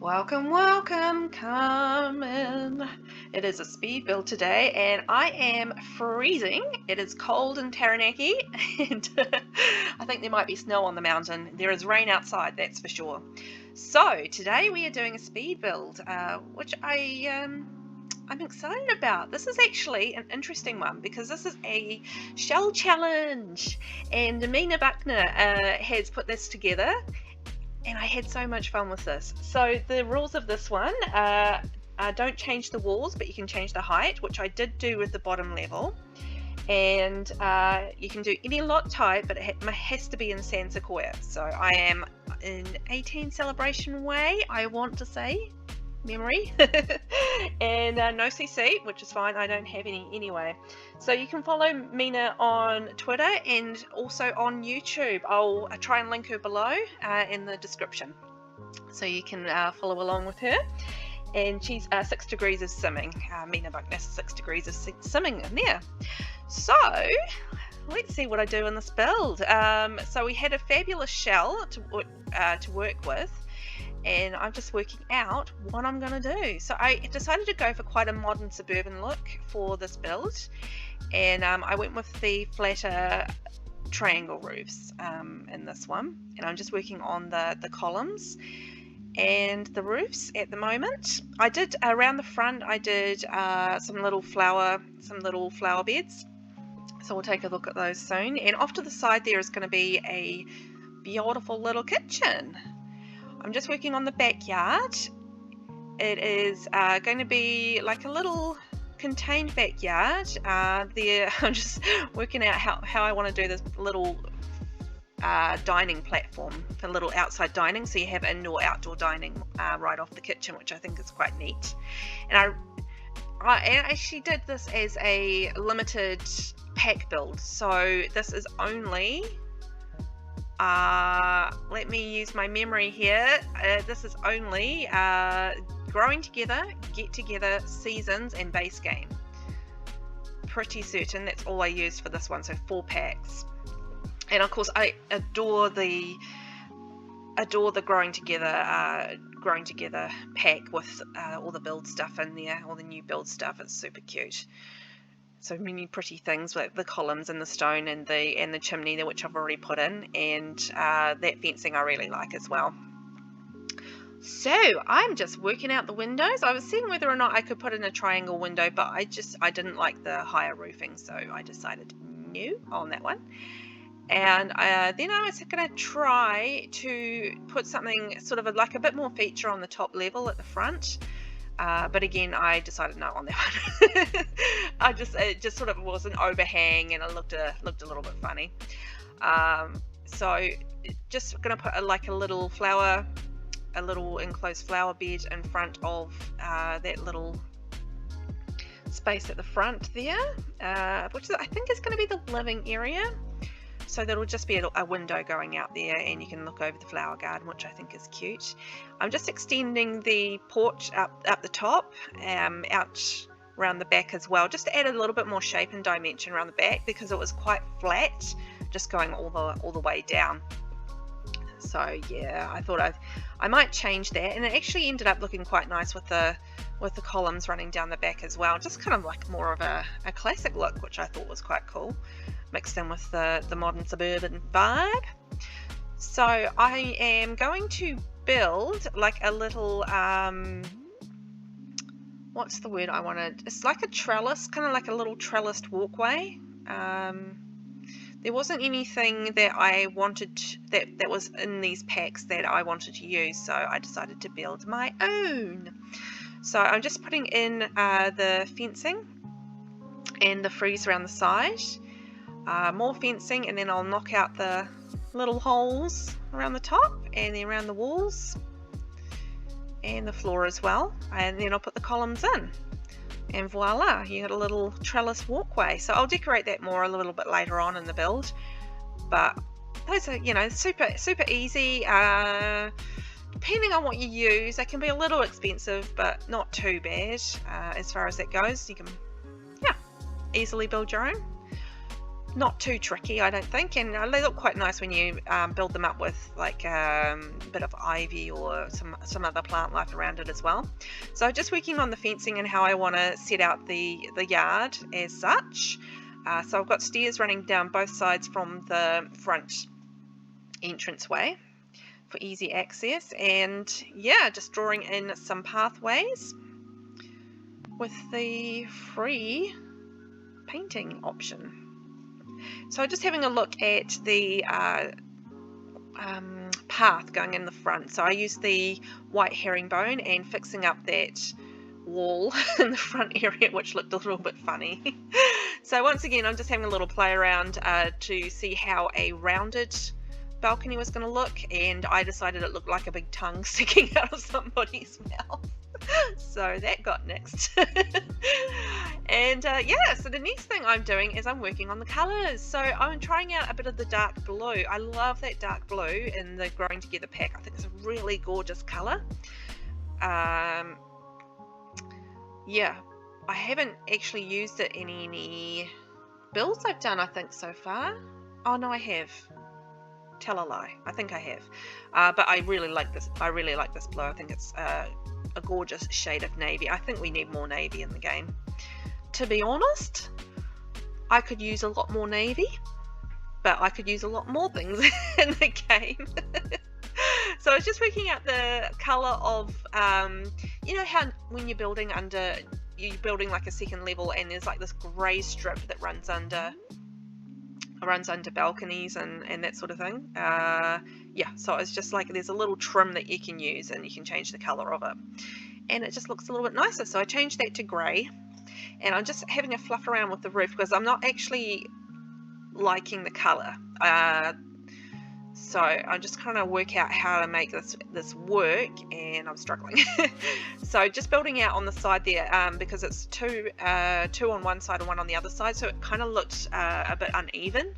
Welcome, welcome, come in. It is a speed build today and I am freezing. It is cold in Taranaki and I think there might be snow on the mountain. There is rain outside, that's for sure. So today we are doing a speed build, which I'm excited about. This is actually an interesting one because this is a shell challenge and Amina Buckner has put this together. And I had so much fun with this. So the rules of this one don't change the walls, but you can change the height, which I did do with the bottom level. And you can do any lot type, but it has to be in Sequoia. So I am in 18 Celebration Way, I want to say, memory. And no CC, which is fine, I don't have any anyway. So you can follow Mina on Twitter and also on YouTube. I'll try and link her below in the description, so you can follow along with her. And she's 6 degrees of simming. Mina Buckner, 6 degrees of simming in there. So let's see what I do in this build. So we had a fabulous shell to work with, and I'm just working out what I'm going to do. So I decided to go for quite a modern suburban look for this build, and I went with the flatter triangle roofs in this one, and I'm just working on the columns and the roofs at the moment. I did around the front, I did some little flower beds, so we'll take a look at those soon. And off to the side there is going to be a beautiful little kitchen. I'm just working on the backyard. It is going to be like a little contained backyard. There, I'm just working out how I want to do this little dining platform for little outside dining, so you have indoor outdoor dining right off the kitchen, which I think is quite neat. And I actually did this as a limited pack build, so this is only let me use my memory here. This is only growing together, get together, seasons, and base game. Pretty certain that's all I used for this one, so 4 packs. And of course, I adore the growing together pack with all the build stuff in there, all the new build stuff. It's super cute. So many pretty things like the columns and the stone and the chimney there, which I've already put in, and that fencing I really like as well. So I'm just working out the windows. I was seeing whether or not I could put in a triangle window, but I didn't like the higher roofing, so I decided no on that one. And then I was going to try to put something sort of like a bit more feature on the top level at the front. But again, I decided no on that one. It just sort of was an overhang, and it looked a little bit funny. So just going to put a little enclosed flower bed in front of that little space at the front there, which I think is going to be the living area. So that'll just be a window going out there, and you can look over the flower garden, which I think is cute. I'm just extending the porch up the top, out around the back as well, just to add a little bit more shape and dimension around the back, because it was quite flat, just going all the way down. So yeah, I thought I might change that, and it actually ended up looking quite nice with the columns running down the back as well, just kind of like more of a classic look, which I thought was quite cool, mixed in with the modern suburban vibe. So I am going to build like a little what's the word I wanted? It's like a trellis, kind of like a little trellised walkway. There wasn't anything that I wanted that was in these packs that I wanted to use, so I decided to build my own. So I'm just putting in the fencing and the frieze around the side, more fencing, and then I'll knock out the little holes around the top and then around the walls and the floor as well, and then I'll put the columns in, and voila, you got a little trellis walkway. So I'll decorate that more a little bit later on in the build, but those are, you know, super easy. Depending on what you use, they can be a little expensive, but not too bad as far as that goes. You can, yeah, easily build your own. not too tricky, I don't think, and they look quite nice when you build them up with like a bit of ivy or some other plant life around it as well. So just working on the fencing and how I want to set out the yard as such. So I've got stairs running down both sides from the front entranceway for easy access, and yeah, just drawing in some pathways with the free painting option. So just having a look at the path going in the front. So I used the white herringbone and fixing up that wall in the front area, which looked a little bit funny. So once again, I'm just having a little play around to see how a rounded balcony was going to look, and I decided it looked like a big tongue sticking out of somebody's mouth. So that got nixed. And yeah, so the next thing I'm doing is I'm working on the colours. So I'm trying out a bit of the dark blue. I love that dark blue in the Growing Together pack. I think it's a really gorgeous colour. Yeah, I haven't actually used it in any builds I've done, I think, so far. Oh no, I have. Tell a lie. I think I have. But I really like this. I really like this blue. I think it's a gorgeous shade of navy. I think we need more navy in the game. To be honest, I could use a lot more navy, but I could use a lot more things in the game. So I was just working out the colour of, you know how when you're building like a second level and there's like this grey strip that runs under balconies and that sort of thing. Yeah, so it's just like there's a little trim that you can use and you can change the colour of it, and it just looks a little bit nicer. So I changed that to grey, and I'm just having a fluff around with the roof because I'm not actually liking the colour. So I'm just trying to work out how to make this work, and I'm struggling. So just building out on the side there, because it's two on one side and one on the other side, so it kind of looked a bit uneven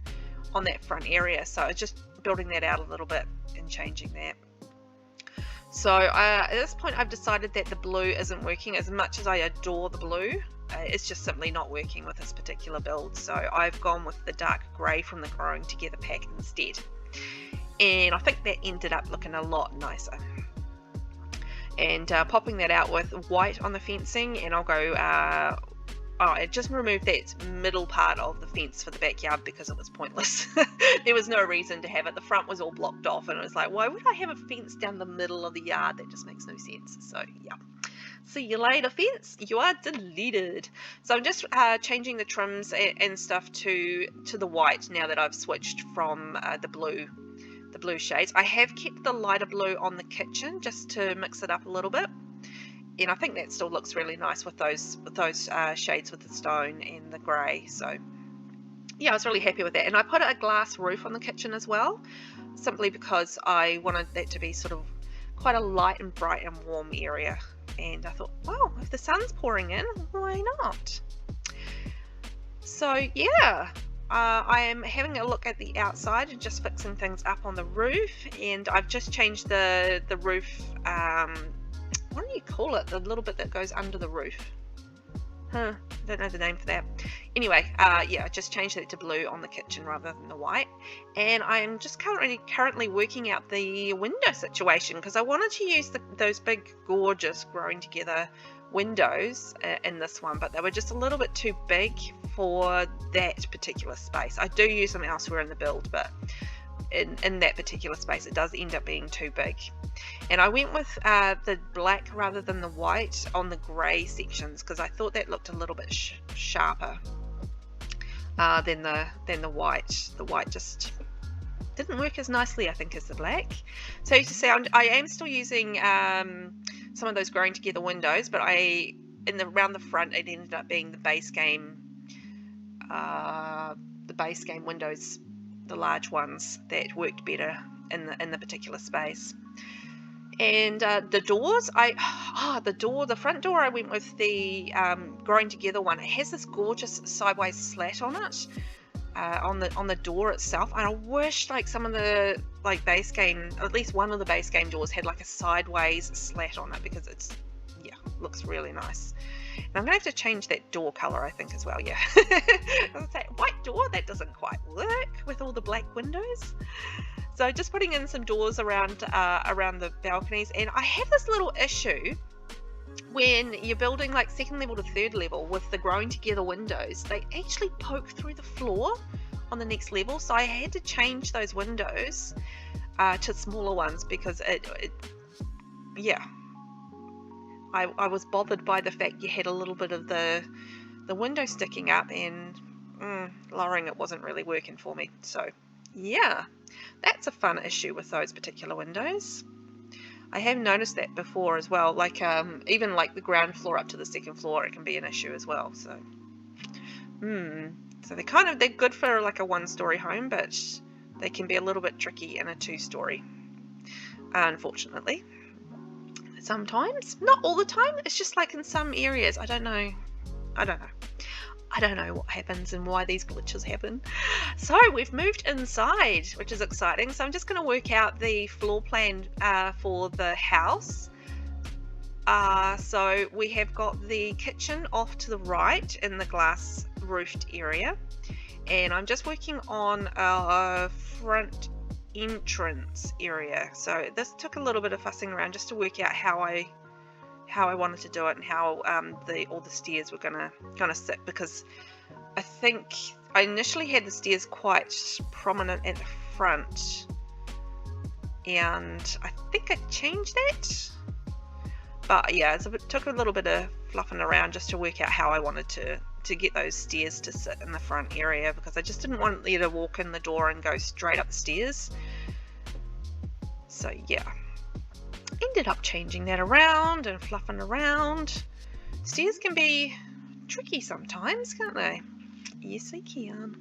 on that front area. So it's just building that out a little bit and changing that. So at this point I've decided that the blue isn't working. As much as I adore the blue, it's just simply not working with this particular build. So I've gone with the dark grey from the Growing Together pack instead. And I think that ended up looking a lot nicer. And popping that out with white on the fencing, and I'll go, I just removed that middle part of the fence for the backyard because it was pointless. There was no reason to have it. The front was all blocked off, and it was like, why would I have a fence down the middle of the yard? That just makes no sense. So yeah. See you later, fence. You are deleted. So I'm just changing the trims and stuff to the white now that I've switched from the blue shades. I have kept the lighter blue on the kitchen just to mix it up a little bit, and I think that still looks really nice with those shades with the stone and the grey. So yeah, I was really happy with that. And I put a glass roof on the kitchen as well, simply because I wanted that to be sort of quite a light and bright and warm area. And I thought, well, if the sun's pouring in, why not? So yeah, I am having a look at the outside and just fixing things up on the roof. And I've just changed the roof, what do you call it? The little bit that goes under the roof. I don't know the name for that. Anyway, yeah, I just changed it to blue on the kitchen rather than the white. And I am just currently working out the window situation, because I wanted to use those big, gorgeous Growing Together windows in this one, but they were just a little bit too big for that particular space. I do use them elsewhere in the build, but in that particular space it does end up being too big. And I went with the black rather than the white on the grey sections, because I thought that looked a little bit sharper than the white. The white just didn't work as nicely, I think, as the black. So you see, I am still using some of those Growing Together windows, but around the front it ended up being the base game windows, the large ones, that worked better in the particular space. And the doors, the front door, I went with the Growing Together one. It has this gorgeous sideways slat on it, on the door itself. And I wish like some of the base game, at least one of the base game doors had like a sideways slat on it, because it's, yeah, looks really nice. And I'm going to have to change that door colour, I think, as well, yeah. I was say, white door, that doesn't quite work with all the black windows. So just putting in some doors around around the balconies. And I have this little issue when you're building like second level to third level with the growing together windows. They actually poke through the floor on the next level, so I had to change those windows to smaller ones because yeah, I was bothered by the fact you had a little bit of the window sticking up, and lowering it wasn't really working for me. So yeah, that's a fun issue with those particular windows. I have noticed that before as well, like even like the ground floor up to the second floor, it can be an issue as well. So so they're good for like a one-story home, but they can be a little bit tricky in a two-story, unfortunately. Sometimes, not all the time. It's just like in some areas. I don't know what happens and why these glitches happen. So we've moved inside, which is exciting. So I'm just going to work out the floor plan for the house. So we have got the kitchen off to the right in the glass roofed area, and I'm just working on a front entrance area. So this took a little bit of fussing around just to work out how I wanted to do it, and how all the stairs were gonna sit, because I think I initially had the stairs quite prominent at the front, and I think I changed that. But yeah, so it took a little bit of fluffing around just to work out how I wanted to get those stairs to sit in the front area, because I just didn't want you to walk in the door and go straight up the stairs. So yeah, ended up changing that around and fluffing around. Stairs can be tricky sometimes, can't they? Yes, they can.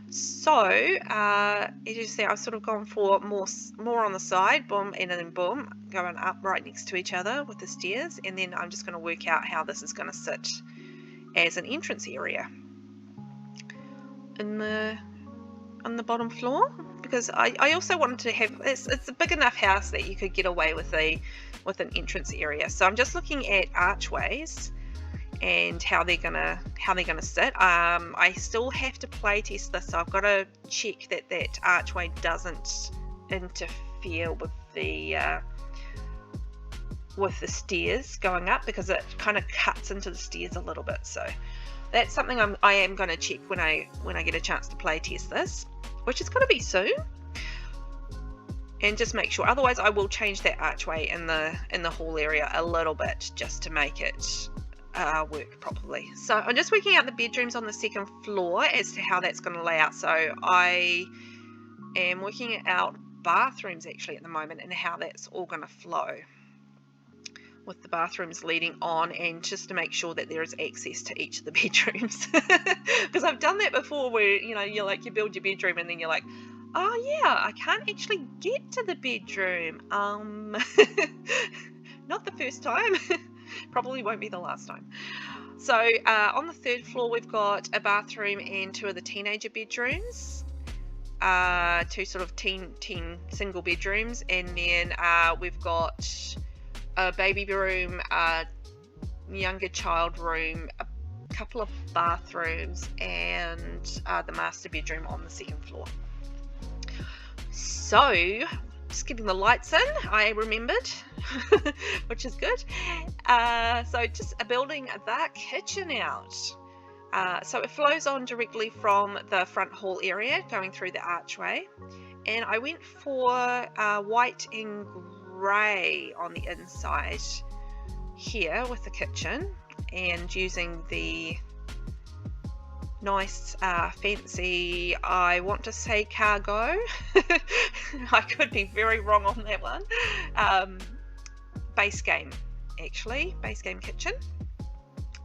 So as you see, I've sort of gone for more on the side, boom, and then boom, going up right next to each other with the stairs, and then I'm just going to work out how this is going to sit as an entrance area on the bottom floor, because I also wanted to have it's a big enough house that you could get away with an entrance area. So I'm just looking at archways and how they're gonna sit. I still have to play test this, so I've got to check that archway doesn't interfere with the stairs going up, because it kind of cuts into the stairs a little bit. So that's something I am going to check when I get a chance to play test this, which is going to be soon, and just make sure. Otherwise I will change that archway in the hall area a little bit just to make it work properly. So I'm just working out the bedrooms on the second floor as to how that's going to lay out. So I am working out bathrooms actually at the moment and how that's all going to flow, with the bathrooms leading on, and just to make sure that there is access to each of the bedrooms. Because I've done that before, where you build your bedroom and then you're like, oh yeah, I can't actually get to the bedroom. Not the first time. Probably won't be the last time. So on the third floor we've got a bathroom and two of the teenager bedrooms, two sort of teen single bedrooms, and then we've got a baby room, a younger child room, a couple of bathrooms, and the master bedroom on the second floor. So just getting the lights in, I remembered, which is good. So just building the kitchen out. So it flows on directly from the front hall area going through the archway, and I went for white and grey on the inside here with the kitchen, and using the nice fancy, I want to say cargo, I could be very wrong on that one, base game kitchen.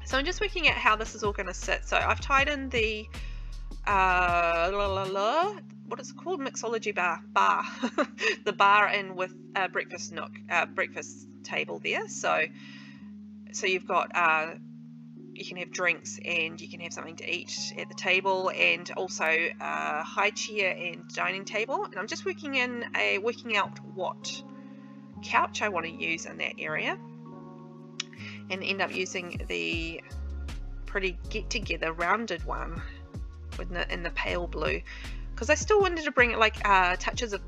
So I'm just working out how this is all going to sit. So I've tied in the what is it called, mixology bar the bar in with a breakfast nook, breakfast table there. So you've got you can have drinks and you can have something to eat at the table, and also a high chair and dining table. And I'm just working out what couch I want to use in that area. and end up using the pretty get together rounded one in the pale blue, because I still wanted to bring like touches of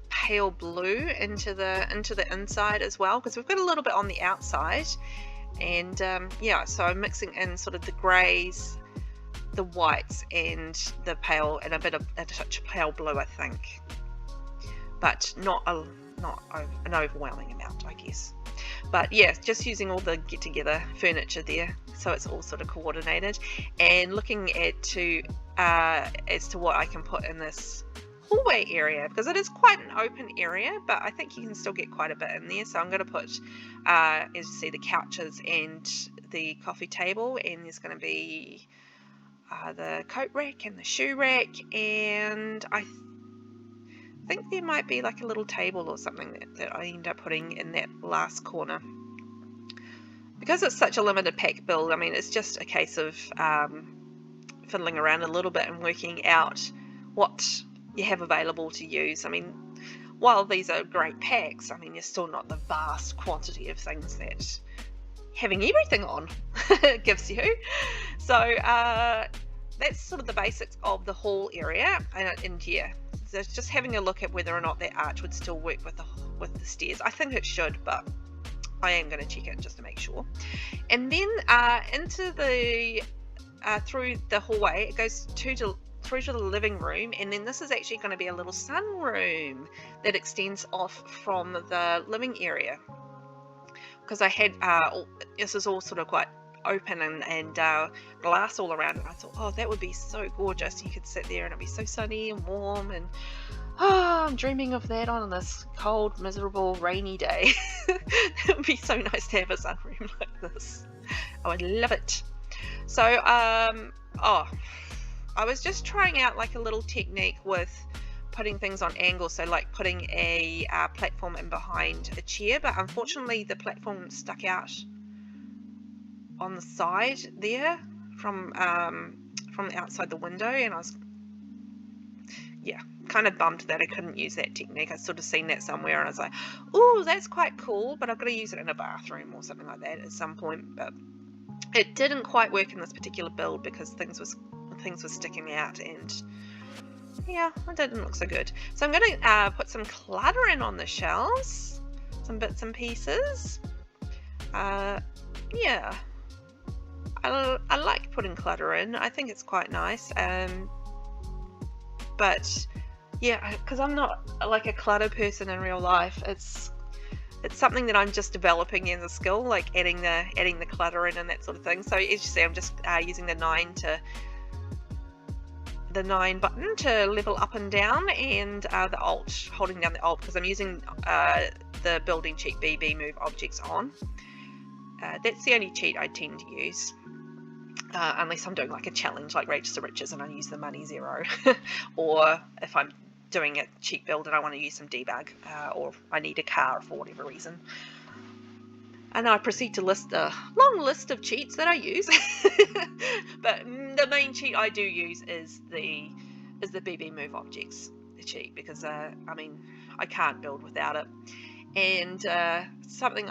pale blue into the inside as well, because we've got a little bit on the outside. And yeah, so I'm mixing in sort of the greys, the whites, and the pale, and a touch of pale blue, I think, but not an overwhelming amount, I guess. But yeah, just using all the get together furniture there, so it's all sort of coordinated, and looking as to what I can put in this hallway area, because it is quite an open area, but I think you can still get quite a bit in there. So I'm going to put, as you see, the couches and the coffee table, and there's going to be the coat rack and the shoe rack, and I think there might be like a little table or something that I end up putting in that last corner. Because it's such a limited pack build, I mean, it's just a case of fiddling around a little bit and working out what you have available to use. I mean, while these are great packs, I mean, you're still not the vast quantity of things that having everything on gives you. So that's sort of the basics of the hall area. And yeah, so it's just having a look at whether or not that arch would still work with the stairs. I think it should, but I am going to check it just to make sure. And then into the through the hallway, it goes through to the living room, and then this is actually going to be a little sunroom that extends off from the living area, because I had this is all sort of quite open and glass all around, and I thought, oh, that would be so gorgeous. You could sit there and it'd be so sunny and warm, and I'm dreaming of that on this cold, miserable, rainy day. It would be so nice to have a sunroom like this. I would love it. So I was just trying out like a little technique with putting things on angle, so like putting a platform in behind a chair, but unfortunately the platform stuck out on the side there from outside the window, and I was kind of bummed that I couldn't use that technique. I'd sort of seen that somewhere, and I was like, oh, that's quite cool, but I've got to use it in a bathroom or something like that at some point. But it didn't quite work in this particular build because things were sticking out, and yeah, it didn't look so good. So I'm going to put some cluttering on the shelves, some bits and pieces. Yeah, I like putting clutter in. I think it's quite nice. But yeah, because I'm not like a clutter person in real life. It's something that I'm just developing as a skill, like adding the clutter in and that sort of thing. So as you see, I'm just using the 9 button to level up and down, and the Alt, holding down the Alt, because I'm using the building cheat BB move objects on. That's the only cheat I tend to use, unless I'm doing like a challenge like Rages to Riches and I use the money 0, or if I'm doing a cheat build and I want to use some debug, or I need a car for whatever reason. And I proceed to list a long list of cheats that I use. But the main cheat I do use is the BB move objects, the cheat, because I mean, I can't build without it. And something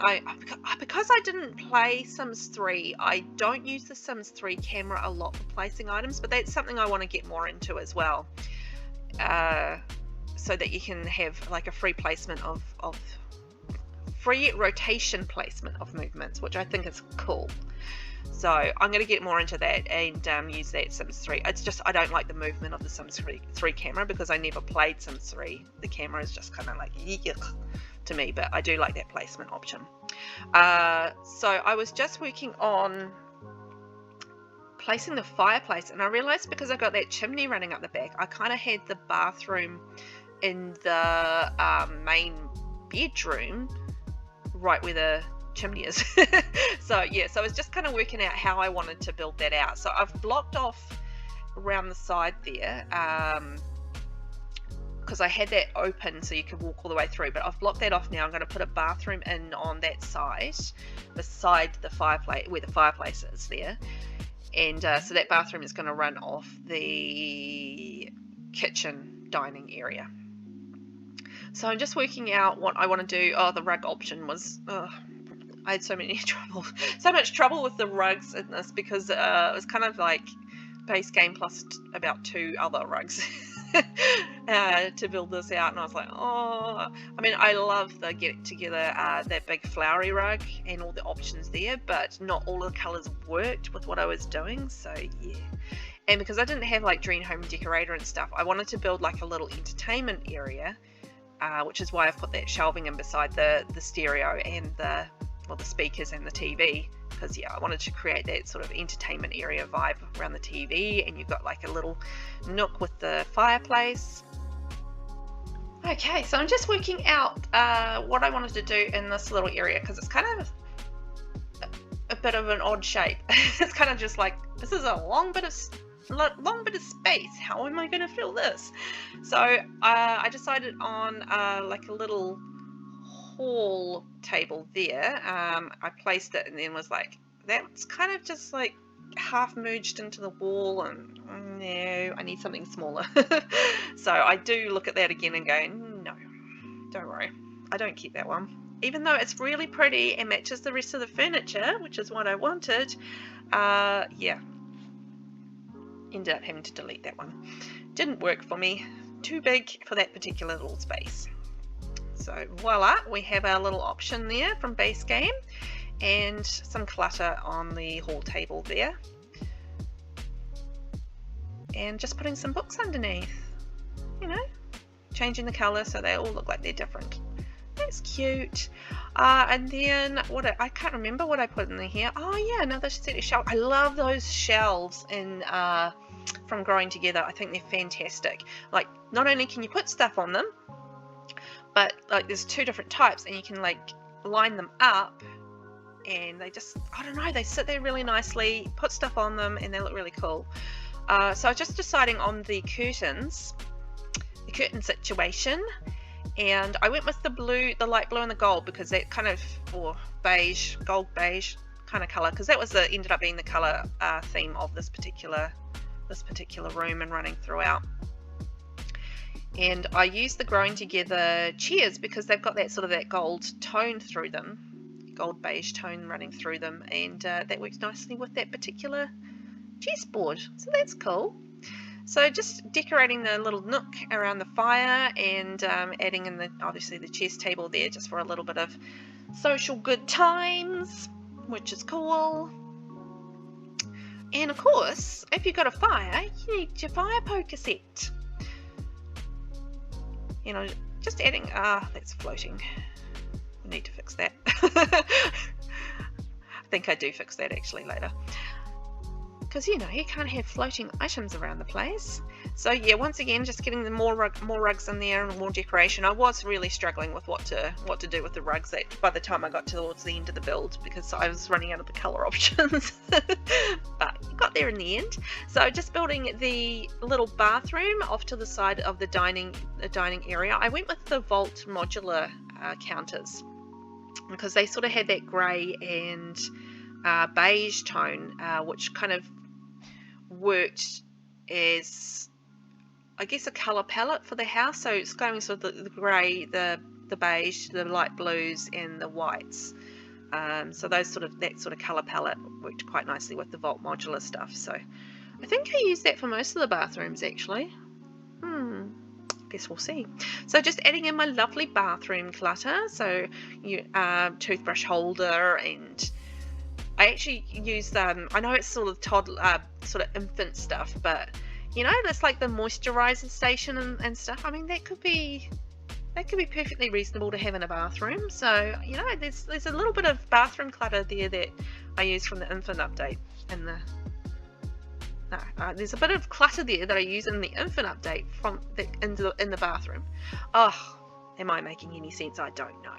because I didn't play Sims 3, I don't use the Sims 3 camera a lot for placing items, but that's something I want to get more into as well, so that you can have like a free placement of free rotation placement of movements, which I think is cool. So I'm going to get more into that and use that Sims 3. It's just I don't like the movement of the Sims 3 camera because I never played Sims 3. The camera is just kind of like yuck to me, but I do like that placement option. So I was just working on placing the fireplace, and I realized because I got that chimney running up the back, I kind of had the bathroom in the main bedroom right where the chimney is. So yeah, so I was just kind of working out how I wanted to build that out. So I've blocked off around the side there, because I had that open so you could walk all the way through, but I've blocked that off now. I'm going to put a bathroom in on that side beside the fireplace, where the fireplace is there, and so that bathroom is going to run off the kitchen dining area. So I'm just working out what I want to do. Oh, the rug option was I had so much trouble with the rugs in this because it was kind of like base game plus about 2 other rugs to build this out, and I was like, oh, I mean, I love the get together that big flowery rug and all the options there, but not all of the colors worked with what I was doing. So yeah, and because I didn't have like dream home decorator and stuff, I wanted to build like a little entertainment area, which is why I've put that shelving in beside the stereo and the speakers and the TV, because yeah, I wanted to create that sort of entertainment area vibe around the TV, and you've got like a little nook with the fireplace. Okay, so I'm just working out what I wanted to do in this little area, because it's kind of a bit of an odd shape. It's kind of just like, this is a long bit of space. How am I going to fill this? So I decided on like a little hall table there. I placed it and then was like, that's kind of just like half merged into the wall, and no, I need something smaller. So I do look at that again and go, no, don't worry, I don't keep that one, even though it's really pretty and matches the rest of the furniture, which is what I wanted. Yeah, ended up having to delete that one. Didn't work for me, too big for that particular little space. So voila, we have our little option there from base game, and some clutter on the hall table there, and just putting some books underneath, you know, changing the colour so they all look like they're different. That's cute. And then I can't remember what I put in here. Oh yeah, another set of shelves. I love those shelves in from Growing Together. I think they're fantastic. Like, not only can you put stuff on them, but like there's 2 different types, and you can like line them up, and they just, I don't know, they sit there really nicely, put stuff on them, and they look really cool. So I was just deciding on the curtain situation, and I went with the blue, the light blue and the gold, because that kind of, or beige, gold beige kind of color, because that was ended up being the color theme of this particular room and running throughout. And I used the Growing Together chairs because they've got that sort of that gold tone through them, gold beige tone running through them, and that works nicely with that particular chessboard, so that's cool. So just decorating the little nook around the fire, and adding in obviously the chess table there, just for a little bit of social good times, which is cool. And of course, if you've got a fire, you need your fire poker set. You know, just adding, that's floating. I need to fix that. I think I do fix that actually later. Because, you know, you can't have floating items around the place. So yeah, once again, just getting the more rugs in there and more decoration. I was really struggling with what to do with the rugs by the time I got towards the end of the build, because I was running out of the color options. But got there in the end. So just building the little bathroom off to the side of the dining area. I went with the Vault modular counters, because they sort of had that grey and beige tone, which kind of worked as, I guess, a colour palette for the house. So it's going sort of the grey, the beige, the light blues, and the whites. So that sort of colour palette worked quite nicely with the Vault modular stuff. So I think I used that for most of the bathrooms actually. Guess we'll see. So just adding in my lovely bathroom clutter. So toothbrush holder, and I actually use I know it's sort of toddler, sort of infant stuff, but you know, that's like the moisturizer station and stuff. I mean, that could be perfectly reasonable to have in a bathroom. So you know, there's a little bit of bathroom clutter there that I use from the infant update, and there's a bit of clutter there that I use in the infant update from in the bathroom. Oh. Am I making any sense? I don't know.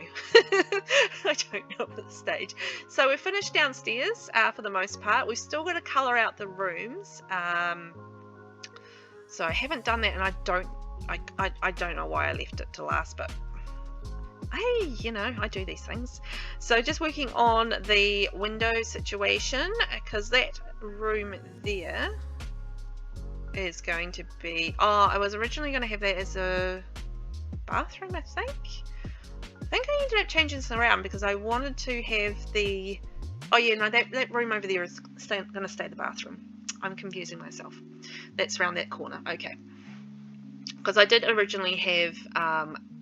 I don't know at this stage. So we're finished downstairs for the most part. We've still got to colour out the rooms. So I haven't done that, and I don't know why I left it to last, but hey, you know, I do these things. So just working on the window situation, because that room there is going to be, I was originally going to have that as a bathroom, I think. think I ended up changing some around because I wanted to have the... Oh yeah, no, that room over there is going to stay the bathroom. I'm confusing myself. That's around that corner. Okay. Because I did originally have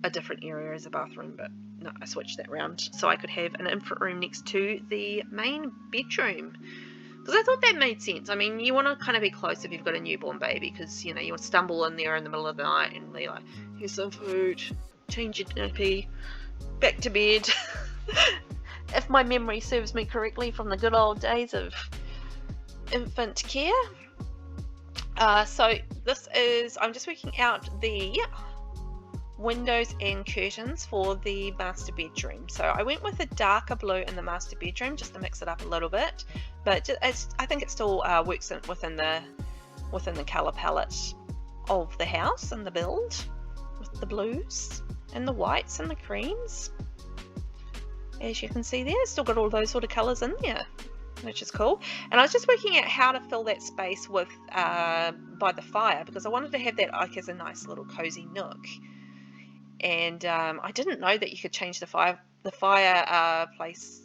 a different area as a bathroom, but no, I switched that around so I could have an infant room next to the main bedroom. Because I thought that made sense. I mean, you want to kind of be close if you've got a newborn baby, because, you know, you'll stumble in there in the middle of the night and be like, here's some food, change your nappy, back to bed. If my memory serves me correctly from the good old days of infant care. So this is, I'm just working out the windows and curtains for the master bedroom. So I went with a darker blue in the master bedroom just to mix it up a little bit, but I think it still works within the color palette of the house and the build, with the blues and the whites and the creams. As you can see there, still got all those sort of colors in there, which is cool. And I was just working out how to fill that space with by the fire, because I wanted to have that like as a nice little cozy nook. And I didn't know that you could change the fireplace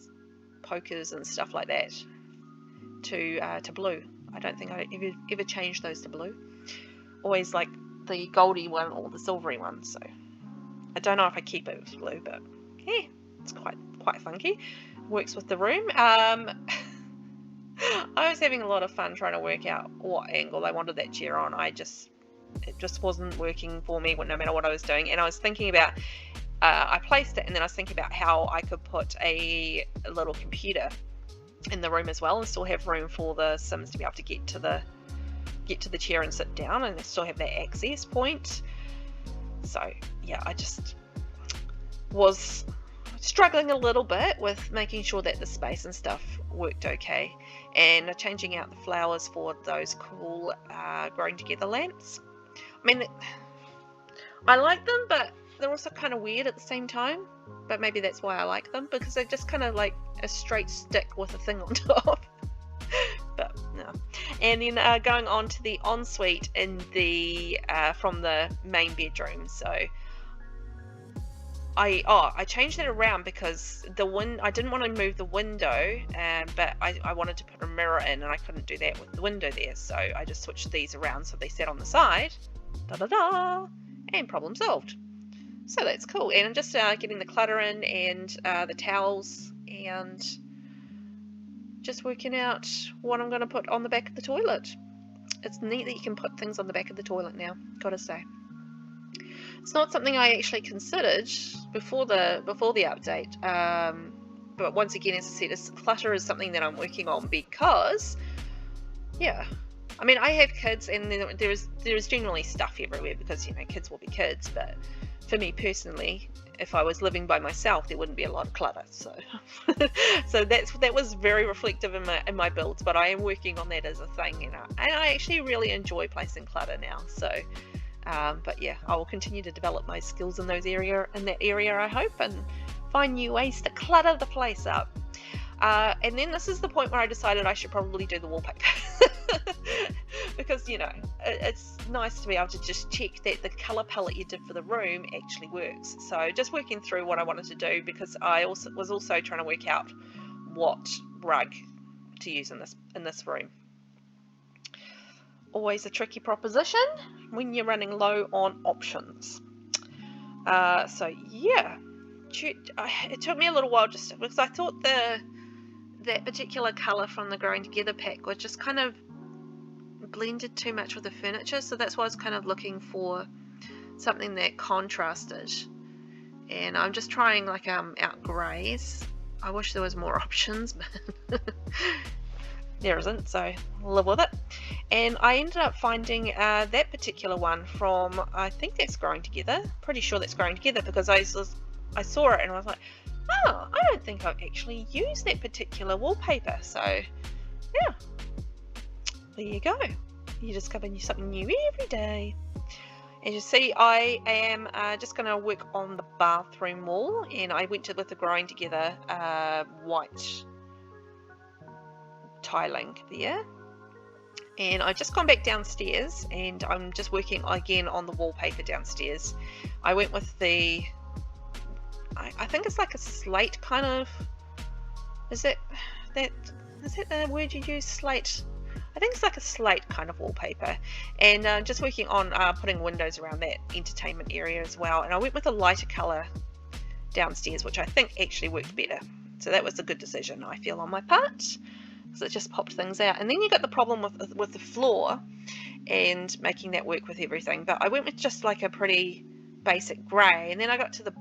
pokers and stuff like that to blue. I don't think I ever changed those to blue. Always like the goldy one or the silvery one. So I don't know if I keep it with blue, but yeah, it's quite funky. Works with the room. I was having a lot of fun trying to work out what angle I wanted that chair on. It just wasn't working for me no matter what I was doing. And I was thinking about, I placed it, and then I was thinking about how I could put a little computer in the room as well, and still have room for the Sims to be able to get to the chair and sit down, and still have that access point. So yeah, I just was struggling a little bit with making sure that the space and stuff worked okay, and changing out the flowers for those cool growing together lamps. I mean, I like them, but they're also kind of weird at the same time, but maybe that's why I like them, because they're just kind of like a straight stick with a thing on top. But no. And then going on to the ensuite in the from the main bedroom. So I changed it around because I didn't want to move the window, but I wanted to put a mirror in, and I couldn't do that with the window there, so I just switched these around so they sat on the side, and problem solved. So that's cool. And I'm just getting the clutter in and the towels, and just working out what I'm going to put on the back of the toilet. It's neat that you can put things on the back of the toilet now, gotta say. It's not something I actually considered before the update, but once again, as I said, this clutter is something that I'm working on, because, yeah, I mean, I have kids, and there is generally stuff everywhere, because, you know, kids will be kids. But for me personally, if I was living by myself, there wouldn't be a lot of clutter. So, so that was very reflective in my builds. But I am working on that as a thing, and I actually really enjoy placing clutter now. So. But yeah, I will continue to develop my skills in that area, I hope, and find new ways to clutter the place up. And then this is the point where I decided I should probably do the wallpaper. Because, you know, it's nice to be able to just check that the colour palette you did for the room actually works. So just working through what I wanted to do, because I was also trying to work out what rug to use in this room. Always a tricky proposition when you're running low on options. So yeah, it took me a little while just because I thought that particular colour from the Growing Together pack was just kind of blended too much with the furniture, so that's why I was kind of looking for something that contrasted. And I'm just trying like out greys. I wish there was more options, but there isn't, so I'll live with it. And I ended up finding that particular one from, I think that's Growing Together. Pretty sure that's Growing Together, because I saw it and I was like, oh, I don't think I've actually used that particular wallpaper. So yeah, there you go. You discover something new every day. As you see, I am just going to work on the bathroom wall, and I went with the Growing Together white tiling there. And I've just gone back downstairs, and I'm just working again on the wallpaper downstairs. I went with the I think it's like a slate kind of, is that the word you use, slate? I think it's like a slate kind of wallpaper, and just working on putting windows around that entertainment area as well. And I went with a lighter colour downstairs, which I think actually worked better. So that was a good decision, I feel, on my part, because it just popped things out. And then you got the problem with the floor and making that work with everything. But I went with just like a pretty basic grey, and then I got to the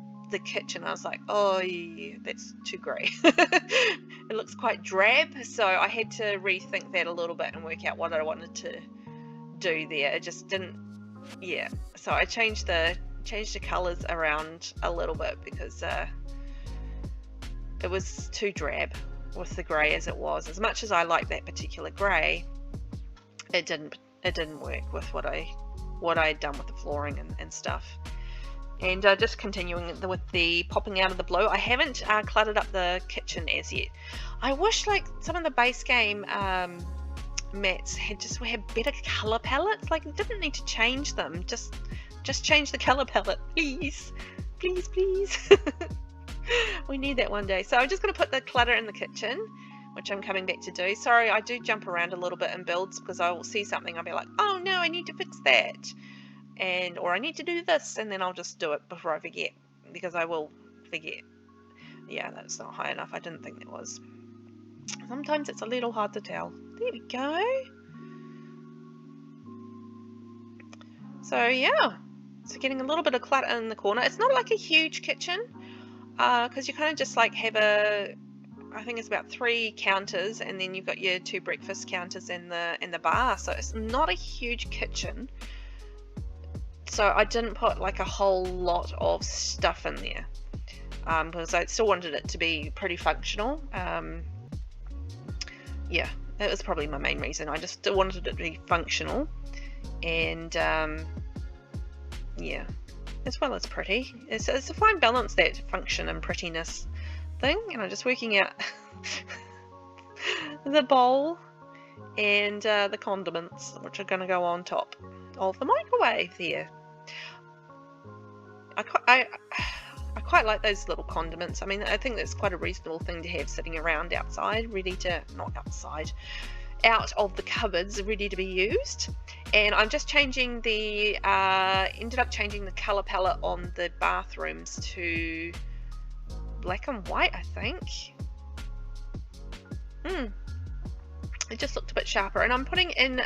kitchen. I was like, oh yeah, that's too grey. It looks quite drab, so I had to rethink that a little bit and work out what I wanted to do there. It just didn't, yeah. So I changed the colours around a little bit because it was too drab with the grey as it was. As much as I like that particular grey, it didn't work with what I had done with the flooring and stuff. And just continuing with the popping out of the blue, I haven't cluttered up the kitchen as yet. I wish like some of the base game mats had better colour palettes. Like, you didn't need to change them, just change the colour palette, please. We need that one day. So I'm just going to put the clutter in the kitchen, which I'm coming back to do. Sorry, I do jump around a little bit in builds because I will see something, I'll be like, oh no, I need to fix that. Or I need to do this, and then I'll just do it before I forget, because I will forget. Yeah, that's not high enough. I didn't think that was. Sometimes it's a little hard to tell. There we go. So yeah, so getting a little bit of clutter in the corner. It's not like a huge kitchen, because you kind of just like have I think it's about 3 counters, and then you've got your 2 breakfast counters in the bar. So it's not a huge kitchen. So I didn't put like a whole lot of stuff in there, because I still wanted it to be pretty functional. Yeah, that was probably my main reason. I just still wanted it to be functional, and yeah, as well as pretty. It's a fine balance, that function and prettiness thing. And I'm just working out the bowl and the condiments, which are going to go on top of the microwave there. I quite like those little condiments. I mean, I think that's quite a reasonable thing to have sitting around outside, ready to, not outside, out of the cupboards, ready to be used. And I'm just changing ended up changing the colour palette on the bathrooms to black and white, I think. It just looked a bit sharper, and I'm putting in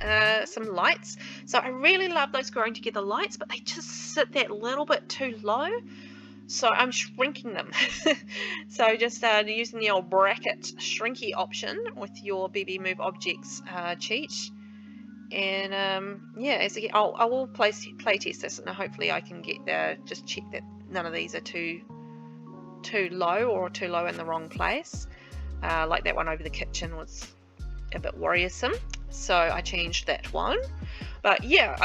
some lights. So I really love those growing together lights, but they just sit that little bit too low, so I'm shrinking them. So just using the old bracket shrinky option with your BB Move Objects cheat. And yeah, I will play test this, and hopefully I can get just check that none of these are too low or too low in the wrong place. Like that one over the kitchen was a bit worrisome, so I changed that one. But yeah,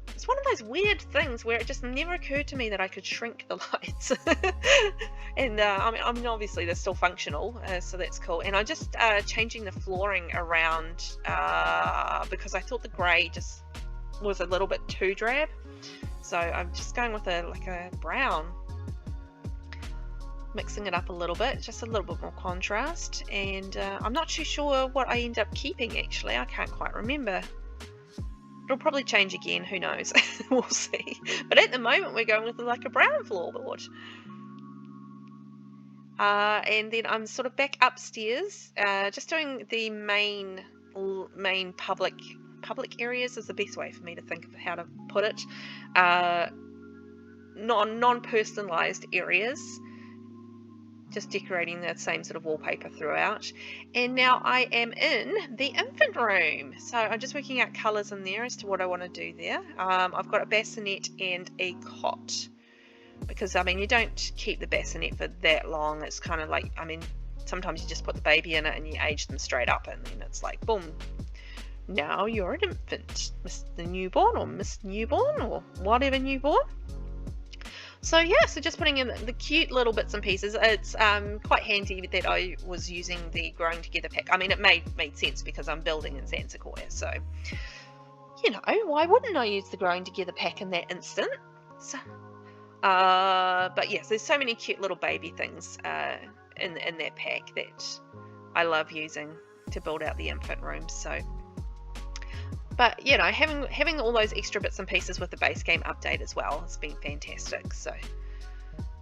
it's one of those weird things where it just never occurred to me that I could shrink the lights. And I mean obviously they're still functional, so that's cool. And I'm just changing the flooring around because I thought the grey just was a little bit too drab, so I'm just going with a brown, mixing it up a little bit, just a little bit more contrast. And I'm not too sure what I end up keeping, actually. I can't quite remember. It'll probably change again, who knows. We'll see. But at the moment we're going with like a brown floorboard. And then I'm sort of back upstairs, just doing the main public areas is the best way for me to think of how to put it. Non-personalized areas. Just decorating the same sort of wallpaper throughout. And now I am in the infant room, so I'm just working out colours in there as to what I want to do there. I've got a bassinet and a cot, because I mean you don't keep the bassinet for that long. It's kind of like, I mean, sometimes you just put the baby in it and you age them straight up, and then it's like boom, now you're an infant, Mr. Newborn or Miss Newborn or whatever newborn. So yeah, so just putting in the cute little bits and pieces. It's quite handy that I was using the Growing Together pack. I mean, it made sense because I'm building in Sequoia, so you know, why wouldn't I use the Growing Together pack in that instant? So But yes, there's so many cute little baby things in that pack that I love using to build out the infant rooms. So, but you know, having all those extra bits and pieces with the base game update as well has been fantastic. So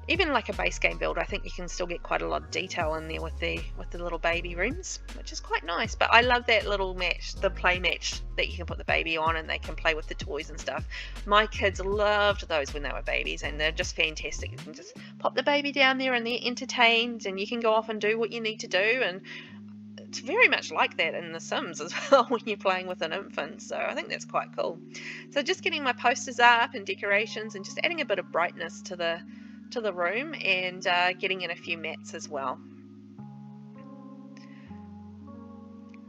even like a base game build, I think you can still get quite a lot of detail in there with the little baby rooms, which is quite nice. But I love that little match, the play match that you can put the baby on and they can play with the toys and stuff. My kids loved those when they were babies, and they're just fantastic. You can just pop the baby down there and they're entertained, and you can go off and do what you need to do. And it's very much like that in The Sims as well when you're playing with an infant. So I think that's quite cool. So just getting my posters up and decorations and just adding a bit of brightness to the room, and getting in a few mats as well,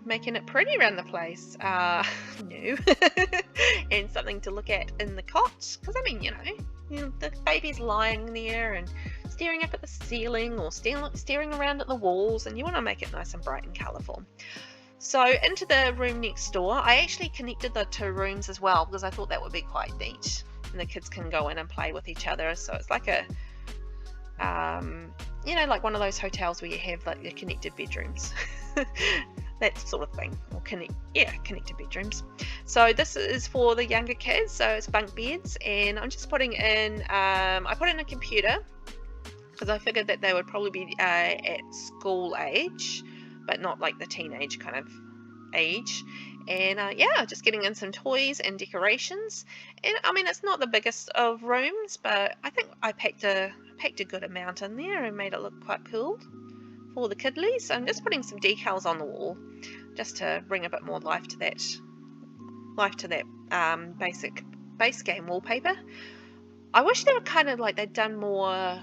making it pretty around the place new and something to look at in the cot, because I mean, you know, the baby's lying there and staring up at the ceiling or staring around at the walls, and you want to make it nice and bright and colourful. So into the room next door, I actually connected the two rooms as well, because I thought that would be quite neat, and the kids can go in and play with each other. So it's like a you know, like one of those hotels where you have like your connected bedrooms, that sort of thing, or connected bedrooms. So this is for the younger kids, so it's bunk beds, and I'm just putting in, I put in a computer because I figured that they would probably be at school age, but not like the teenage kind of age. And yeah, just getting in some toys and decorations. And I mean, it's not the biggest of rooms, but I think I packed a good amount in there and made it look quite cool for the kiddies. So I'm just putting some decals on the wall just to bring a bit more life to that basic base game wallpaper. I wish they were kind of like they'd done more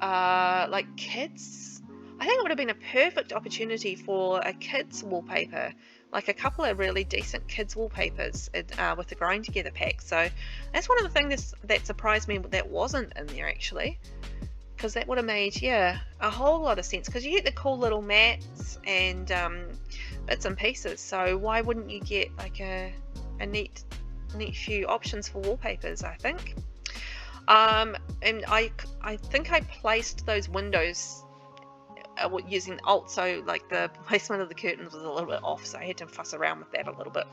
like kids. I think it would have been a perfect opportunity for a kids wallpaper, like a couple of really decent kids wallpapers with the Growing Together pack. So that's one of the things that surprised me that wasn't in there actually, because that would have made, yeah, a whole lot of sense, because you get the cool little mats and bits and pieces. So why wouldn't you get like a neat few options for wallpapers, I think. And I think I placed those windows using Alt, so like the placement of the curtains was a little bit off, so I had to fuss around with that a little bit.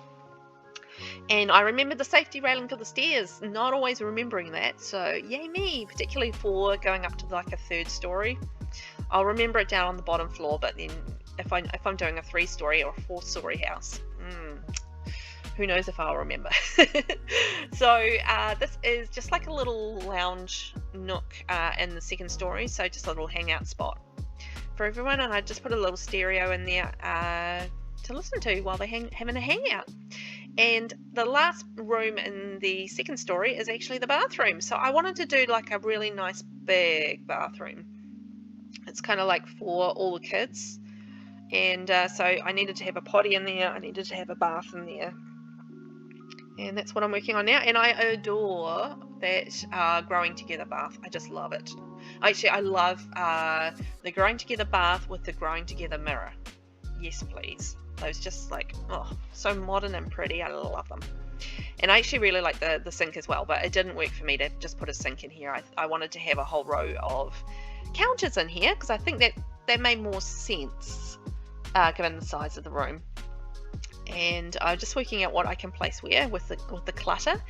And I remembered the safety railing for the stairs, not always remembering that, so yay me, particularly for going up to like a 3rd story. I'll remember it down on the bottom floor, but then if I'm doing a 3-story or a 4-story house, who knows if I'll remember. So this is just like a little lounge nook in the 2nd story, so just a little hangout spot for everyone, and I just put a little stereo in there to listen to while they're having a hangout. And the last room in the 2nd story is actually the bathroom, so I wanted to do like a really nice big bathroom. It's kind of like for all the kids, and so I needed to have a potty in there, I needed to have a bath in there, and that's what I'm working on now. And I adore that Growing Together bath. I just love it. Actually, I love the Growing Together bath with the Growing Together mirror. Yes, please. Those just like, oh, so modern and pretty. I love them. And I actually really like the sink as well, but it didn't work for me to just put a sink in here. I wanted to have a whole row of counters in here, because I think that made more sense given the size of the room. And I'm just working out what I can place where with the clutter,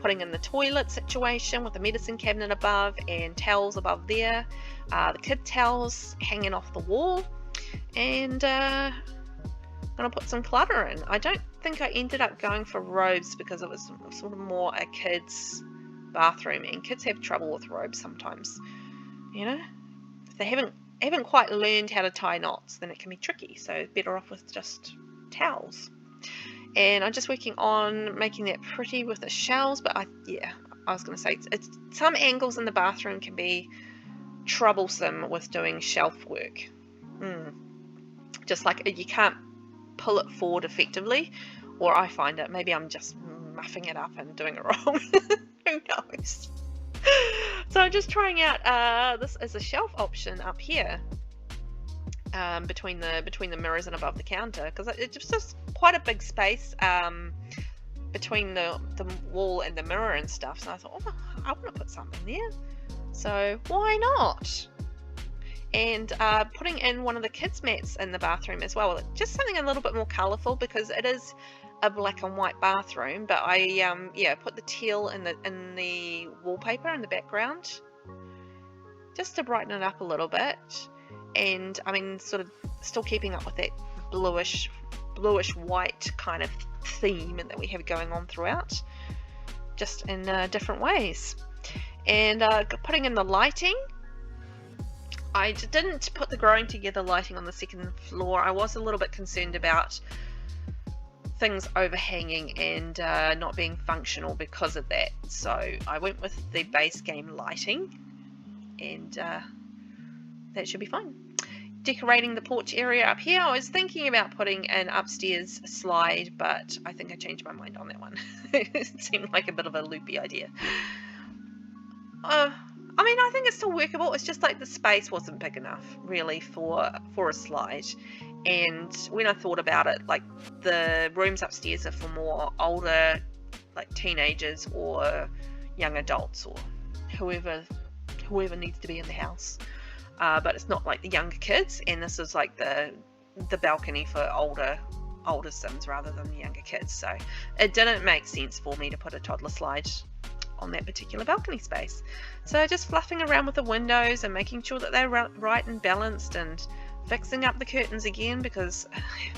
putting in the toilet situation with the medicine cabinet above and towels above there, the kid towels hanging off the wall, and I'm gonna put some clutter in. I don't think I ended up going for robes because it was sort of more a kid's bathroom, and kids have trouble with robes sometimes, you know, if they haven't quite learned how to tie knots, then it can be tricky, so better off with just towels. And I'm just working on making that pretty with the shelves, but I was going to say it's some angles in the bathroom can be troublesome with doing shelf work. Just like you can't pull it forward effectively, or I find it, maybe I'm just muffing it up and doing it wrong. Who knows? So I'm just trying out this as a shelf option up here. Between the mirrors and above the counter, because it's just quite a big space between the wall and the mirror and stuff. So I thought, oh, I want to put something there, so why not? And putting in one of the kids' mats in the bathroom as well, just something a little bit more colourful, because it is a black and white bathroom. But I yeah, put the teal in the wallpaper in the background, just to brighten it up a little bit. And I mean, sort of still keeping up with that bluish white kind of theme that we have going on throughout, just in different ways. And putting in the lighting, I didn't put the growing together lighting on the second floor. I was a little bit concerned about things overhanging and not being functional because of that, so I went with the base game lighting, and that should be fine. Decorating the porch area up here, I was thinking about putting an upstairs slide, but I think I changed my mind on that one. It seemed like a bit of a loopy idea. I mean, I think it's still workable. It's just like the space wasn't big enough really for a slide. And when I thought about it, like the rooms upstairs are for more older, like teenagers or young adults, or whoever needs to be in the house. But it's not like the younger kids, and this is like the balcony for older Sims rather than the younger kids. So it didn't make sense for me to put a toddler slide on that particular balcony space. So just fluffing around with the windows and making sure that they're right and balanced, and fixing up the curtains again, because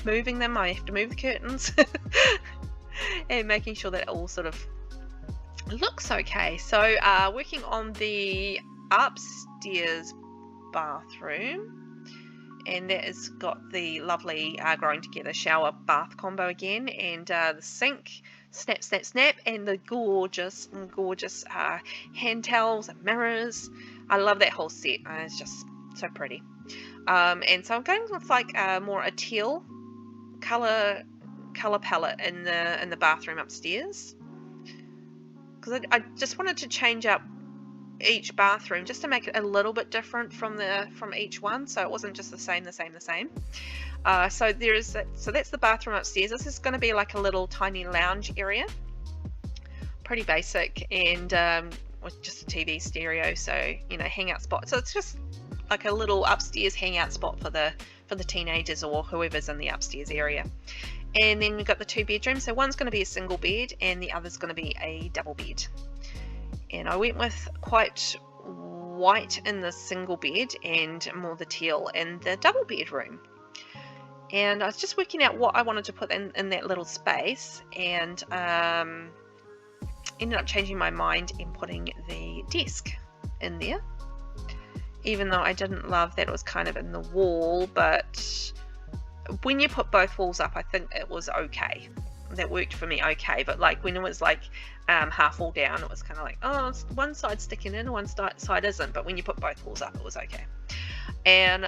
moving them, I have to move the curtains. And making sure that it all sort of looks okay. So working on the upstairs bathroom, and that has got the lovely growing together shower bath combo again, and the sink, snap, and the gorgeous hand towels and mirrors. I love that whole set. It's just so pretty. And so I'm going with like more a teal color palette in the bathroom upstairs, because I just wanted to change up each bathroom just to make it a little bit different from each one, so it wasn't just the same. So that's the bathroom upstairs. This is going to be like a little tiny lounge area, pretty basic, and with just a TV stereo, so you know, hangout spot. So it's just like a little upstairs hangout spot for the teenagers or whoever's in the upstairs area. And then we've got the 2 bedrooms, so one's going to be a single bed and the other's going to be a double bed. And I went with quite white in the single bed and more the teal in the double bedroom. And I was just working out what I wanted to put in that little space, and ended up changing my mind in putting the desk in there, even though I didn't love that it was kind of in the wall. But when you put both walls up, I think it was okay. That worked for me okay. But like when it was like half wall down, it was kind of like, oh, one side sticking in, one side isn't. But when you put both walls up, it was okay. And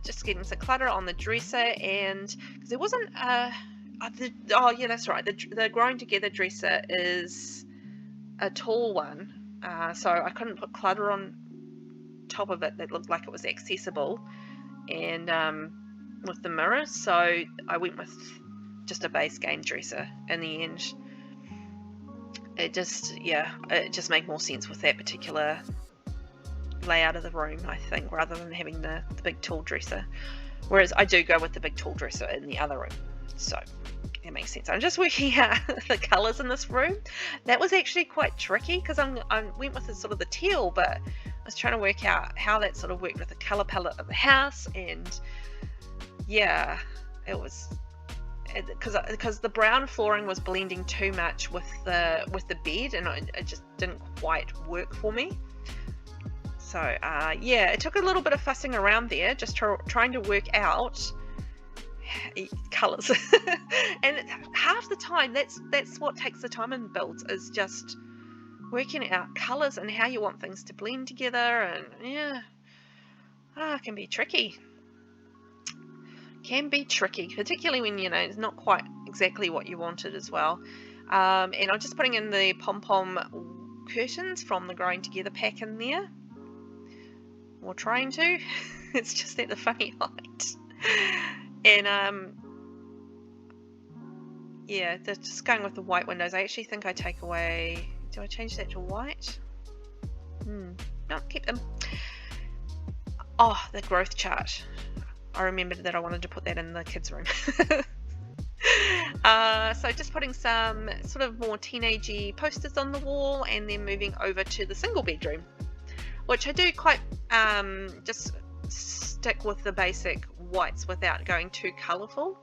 just getting some clutter on the dresser, and because there wasn't oh yeah, that's right, the growing together dresser is a tall one, so I couldn't put clutter on top of it that looked like it was accessible, and with the mirror, so I went with just a base game dresser in the end. It just made more sense with that particular layout of the room, I think, rather than having the big tall dresser, whereas I do go with the big tall dresser in the other room, so it makes sense. I'm just working out the colours in this room. That was actually quite tricky, because I went with the sort of the teal, but I was trying to work out how that sort of worked with the colour palette of the house. And yeah, it was because the brown flooring was blending too much with the bed, and it just didn't quite work for me. So yeah, it took a little bit of fussing around there, just trying to work out colours. And half the time, that's what takes the time in builds, is just working out colours and how you want things to blend together. And yeah, it can be tricky. Particularly when, you know, it's not quite exactly what you wanted as well. And I'm just putting in the pom-pom curtains from the Growing Together pack in there. Or trying to. It's just at the funny height. And yeah, just going with the white windows. I actually think I take away, do I change that to white? No, keep them. Oh, the growth chart. I remembered that I wanted to put that in the kids' room. So just putting some sort of more teenagey posters on the wall, and then moving over to the single bedroom, which I do quite just stick with the basic whites without going too colourful,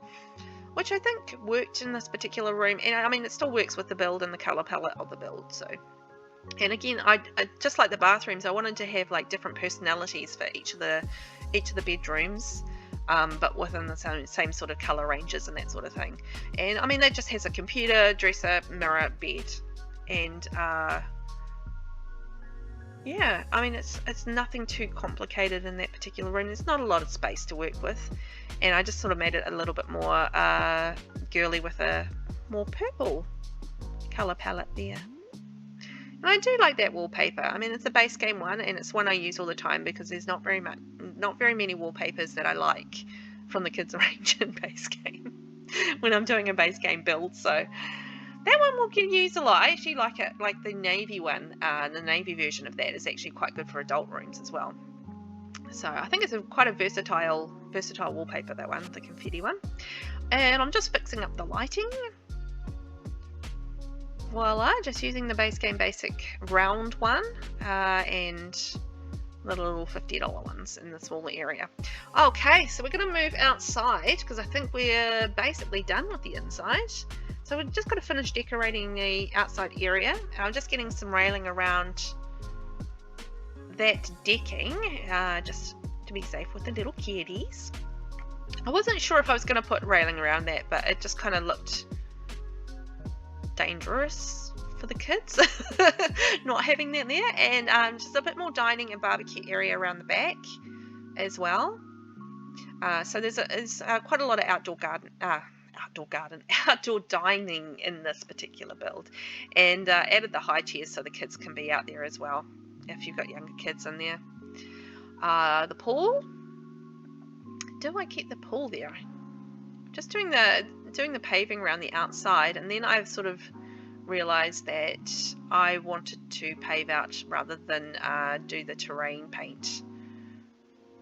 which I think worked in this particular room. And I mean, it still works with the build and the colour palette of the build. So, and again, I just like the bathrooms, I wanted to have like different personalities for each of the bedrooms. But within the same sort of colour ranges and that sort of thing. And I mean, that just has a computer, dresser, mirror, bed, and yeah, I mean, it's nothing too complicated in that particular room. There's not a lot of space to work with, and I just sort of made it a little bit more girly with a more purple colour palette there. And I do like that wallpaper. I mean, it's a base game one, and it's one I use all the time because there's not very many wallpapers that I like from the kids range in base game when I'm doing a base game build. So that one will get used a lot. I actually like it, like the navy one. The navy version of that is actually quite good for adult rooms as well. So I think it's quite a versatile wallpaper, that one, the confetti one. And I'm just fixing up the lighting. Voila, just using the base game basic round one and the little $50 ones in the smaller area. Okay, so we're going to move outside because I think we're basically done with the inside. So we've just got to finish decorating the outside area. I'm just getting some railing around that decking just to be safe with the little kiddies. I wasn't sure if I was going to put railing around that, but it just kind of looked dangerous for the kids not having that there. And just a bit more dining and barbecue area around the back as well. So there's quite a lot of outdoor dining in this particular build, and added the high chairs so the kids can be out there as well if you've got younger kids in there. The pool, do I keep the pool there? Just doing the paving around the outside, and then I've sort of realized that I wanted to pave out rather than do the terrain paint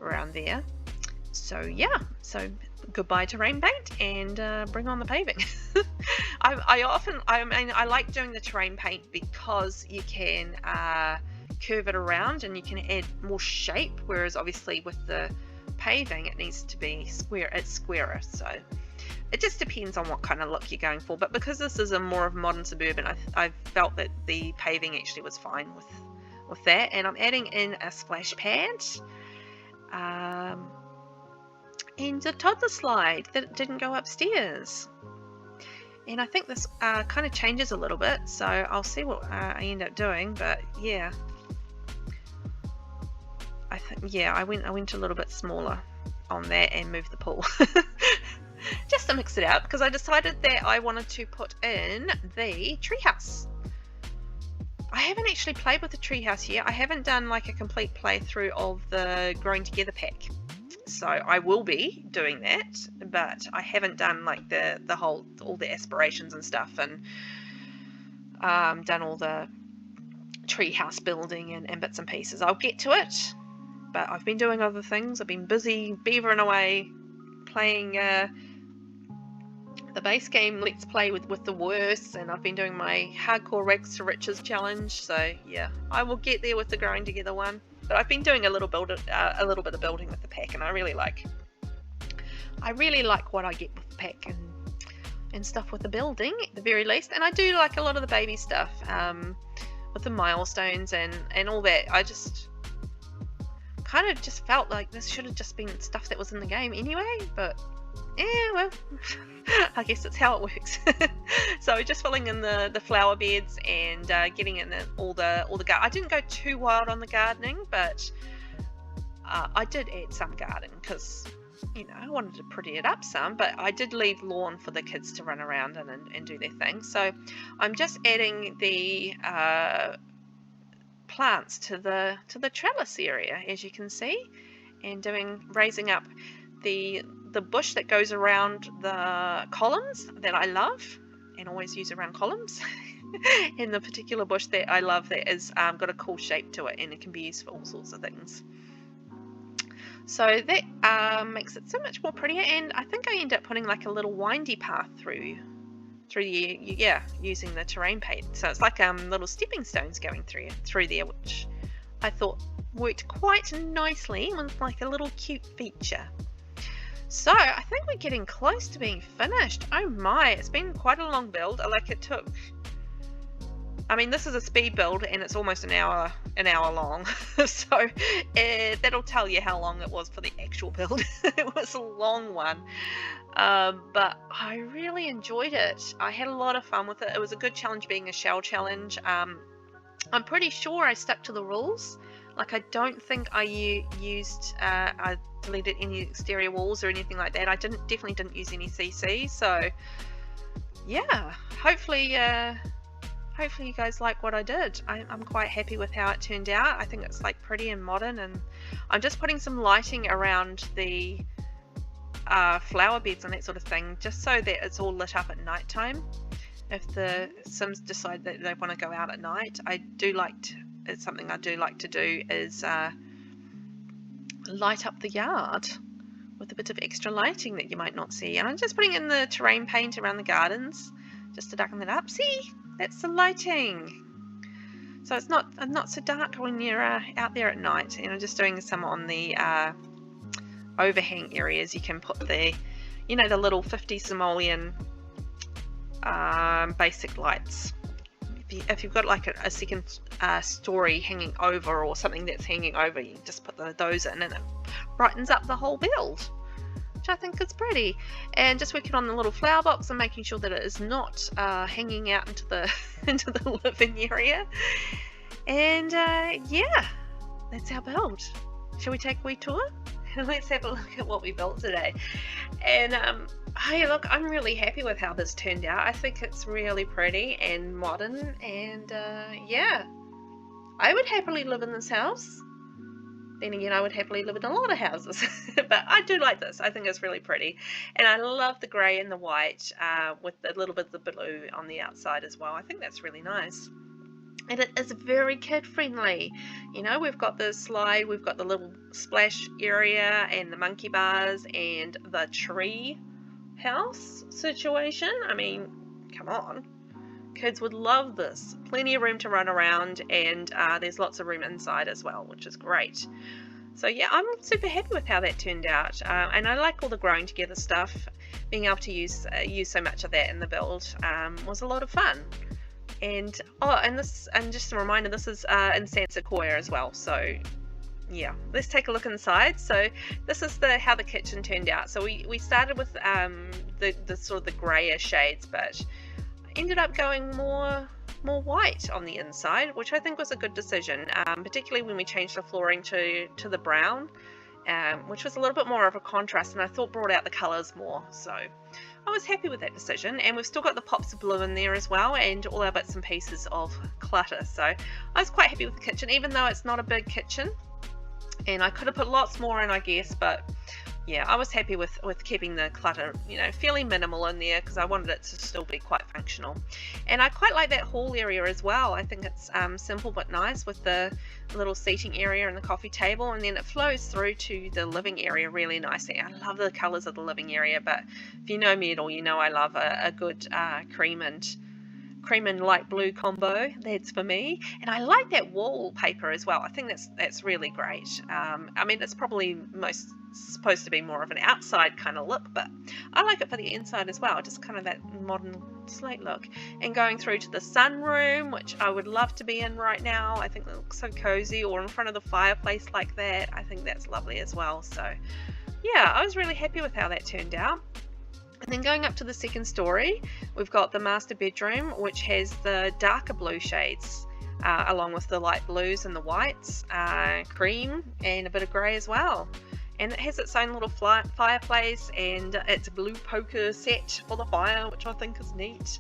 around there. So yeah, so goodbye terrain paint and bring on the paving. I like doing the terrain paint because you can curve it around and you can add more shape, whereas obviously with the paving it needs to be square. It's squarer, so it just depends on what kind of look you're going for. But because this is a more of modern suburban, I felt that the paving actually was fine with that. And I'm adding in a splash pad and a toddler slide that didn't go upstairs. And I think this kind of changes a little bit, so I'll see what I end up doing. But yeah, I went a little bit smaller on that and moved the pool just to mix it out, because I decided that I wanted to put in the treehouse. I haven't actually played with the treehouse yet. I haven't done like a complete playthrough of the Growing Together pack, so I will be doing that, but I haven't done like all the aspirations and stuff, and done all the treehouse building and bits and pieces. I'll get to it, but I've been doing other things. I've been busy beavering away playing the base game Let's Play with the worst, and I've been doing my hardcore Rags to Riches challenge. So yeah, I will get there with the Growing Together one. But I've been doing a little bit of building with the pack, and I really like what I get with the pack and stuff with the building at the very least. And I do like a lot of the baby stuff with the milestones and all that. I just kind of just felt like this should have just been stuff that was in the game anyway, but yeah, well, I guess that's how it works. So just filling in the flower beds and getting in all the I didn't go too wild on the gardening, but I did add some garden because, you know, I wanted to pretty it up some, but I did leave lawn for the kids to run around and do their thing. So I'm just adding the plants to the trellis area, as you can see, and raising up the bush that goes around the columns that I love and always use around columns. And the particular bush that I love that is got a cool shape to it, and it can be used for all sorts of things. So that makes it so much more prettier, and I think I end up putting like a little windy path through the using the terrain paint. So it's like little stepping stones going through there, which I thought worked quite nicely. It was like a little cute feature. So I think we're getting close to being finished. Oh my, it's been quite a long build. Like it took, I mean, this is a speed build and it's almost an hour long. So that'll tell you how long it was for the actual build. It was a long one, but I really enjoyed it. I had a lot of fun with it. It was a good challenge, being a shell challenge. I'm pretty sure I stuck to the rules. Like, I don't think I I deleted any exterior walls or anything like that. I definitely didn't use any CC. So yeah, hopefully you guys like what I did. I'm quite happy with how it turned out. I think it's like pretty and modern, and I'm just putting some lighting around the flower beds and that sort of thing, just so that it's all lit up at night time. If the Sims decide that they want to go out at night, it's something I do like to do, is light up the yard with a bit of extra lighting that you might not see. And I'm just putting in the terrain paint around the gardens just to darken it up. See, that's the lighting. So it's not so dark when you're out there at night. And I'm just doing some on the overhang areas. You can put the little 50 simoleon basic lights. If you've got like a second story hanging over, or something that's hanging over, you just put those in, and it brightens up the whole build, which I think is pretty. And just working on the little flower box and making sure that it is not hanging out into the into the living area. And yeah, that's our build. Shall we take a wee tour? Let's have a look at what we built today. And hey, look, I'm really happy with how this turned out. I think it's really pretty and modern, and yeah, I would happily live in this house. Then again, I would happily live in a lot of houses, but I do like this. I think it's really pretty, and I love the grey and the white with a little bit of the blue on the outside as well. I think that's really nice. And it is very kid friendly. We've got the slide, we've got the little splash area and the monkey bars and the tree house situation. I mean, come on, kids would love this. Plenty of room to run around, and there's lots of room inside as well, which is great. So yeah, I'm super happy with how that turned out, and I like all the growing together stuff. Being able to use so much of that in the build was a lot of fun. And just a reminder, this is in Sequoia as well. So yeah, let's take a look inside. So this is how the kitchen turned out. So we started with the sort of the grayer shades, but ended up going more white on the inside, which I think was a good decision, particularly when we changed the flooring to the brown, which was a little bit more of a contrast, and I thought brought out the colours more. So I was happy with that decision. And we've still got the pops of blue in there as well, and all our bits and pieces of clutter. So I was quite happy with the kitchen, even though it's not a big kitchen, and I could have put lots more in, I guess, but yeah, I was happy with keeping the clutter, fairly minimal in there, because I wanted it to still be quite functional. And I quite like that hall area as well. I think it's simple but nice, with the little seating area and the coffee table, and then it flows through to the living area really nicely. I love the colours of the living area, but if you know me at all, you know I love a good cream and light blue combo. That's for me. And I like that wallpaper as well. I think that's really great. I mean, it's probably supposed to be more of an outside kind of look, but I like it for the inside as well, just kind of that modern slate look. And going through to the sunroom, which I would love to be in right now. I think that looks so cozy, or in front of the fireplace like that. I think that's lovely as well. So yeah, I was really happy with how that turned out. And then going up to the second story, we've got the master bedroom, which has the darker blue shades, along with the light blues and the whites, cream, and a bit of grey as well. and it has its own little fireplace, and it's a blue poker set for the fire, which I think is neat.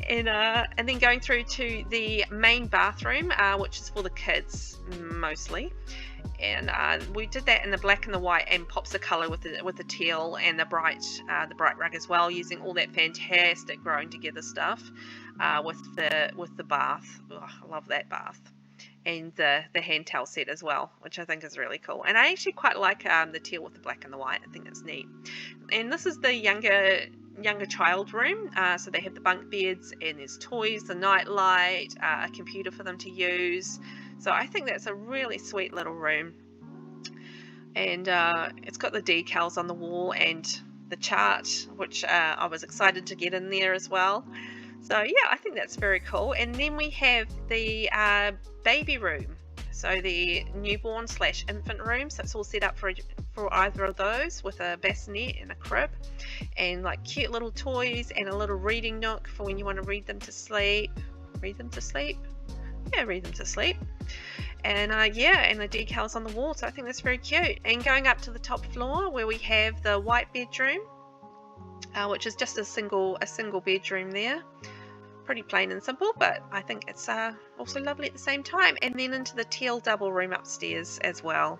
And then going through to the main bathroom, which is for the kids mostly, and we did that in the black and the white and pops of colour with the teal and the bright rug as well, using all that fantastic growing together stuff with the bath. Oh, I love that bath. And the hand towel set as well, which I think is really cool. And I actually quite like the teal with the black and the white. I think that's neat. And this is the younger child room. So they have the bunk beds, and there's toys, the night light, a computer for them to use. So I think that's a really sweet little room. And it's got the decals on the wall and the chart, which I was excited to get in there as well. So yeah, I think that's very cool. And then we have the baby room, so the newborn / infant room. So it's all set up for either of those, with a bassinet and a crib, and like cute little toys, and a little reading nook for when you want to read them to sleep. Read them to sleep? Yeah, read them to sleep. And yeah, and the decals on the wall. So I think that's very cute. And going up to the top floor, where we have the white bedroom, which is just a single bedroom there. Pretty plain and simple, but I think it's also lovely at the same time. And then into the teal double room upstairs as well,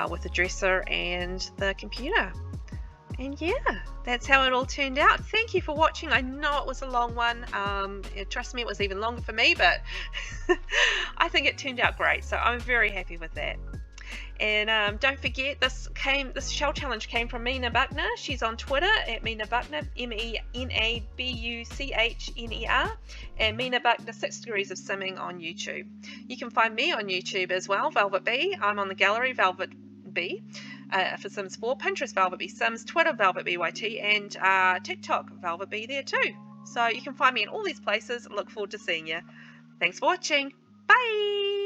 with the dresser and the computer. And yeah, that's how it all turned out. Thank you for watching. I know it was a long one. Trust me, it was even longer for me, but I think it turned out great. So I'm very happy with that. And don't forget, this shell challenge came from Mina Buckner. She's on Twitter at Mina Buckner, MENABUCHNER, and Mina Buckner 6 Degrees of Simming on YouTube. You can find me on YouTube as well, VelvettB. I'm on the gallery VelvettB for Sims 4, Pinterest VelvettB Sims, Twitter VelvettBYT, and TikTok VelvettB there too. So you can find me in all these places. Look forward to seeing you. Thanks for watching. Bye!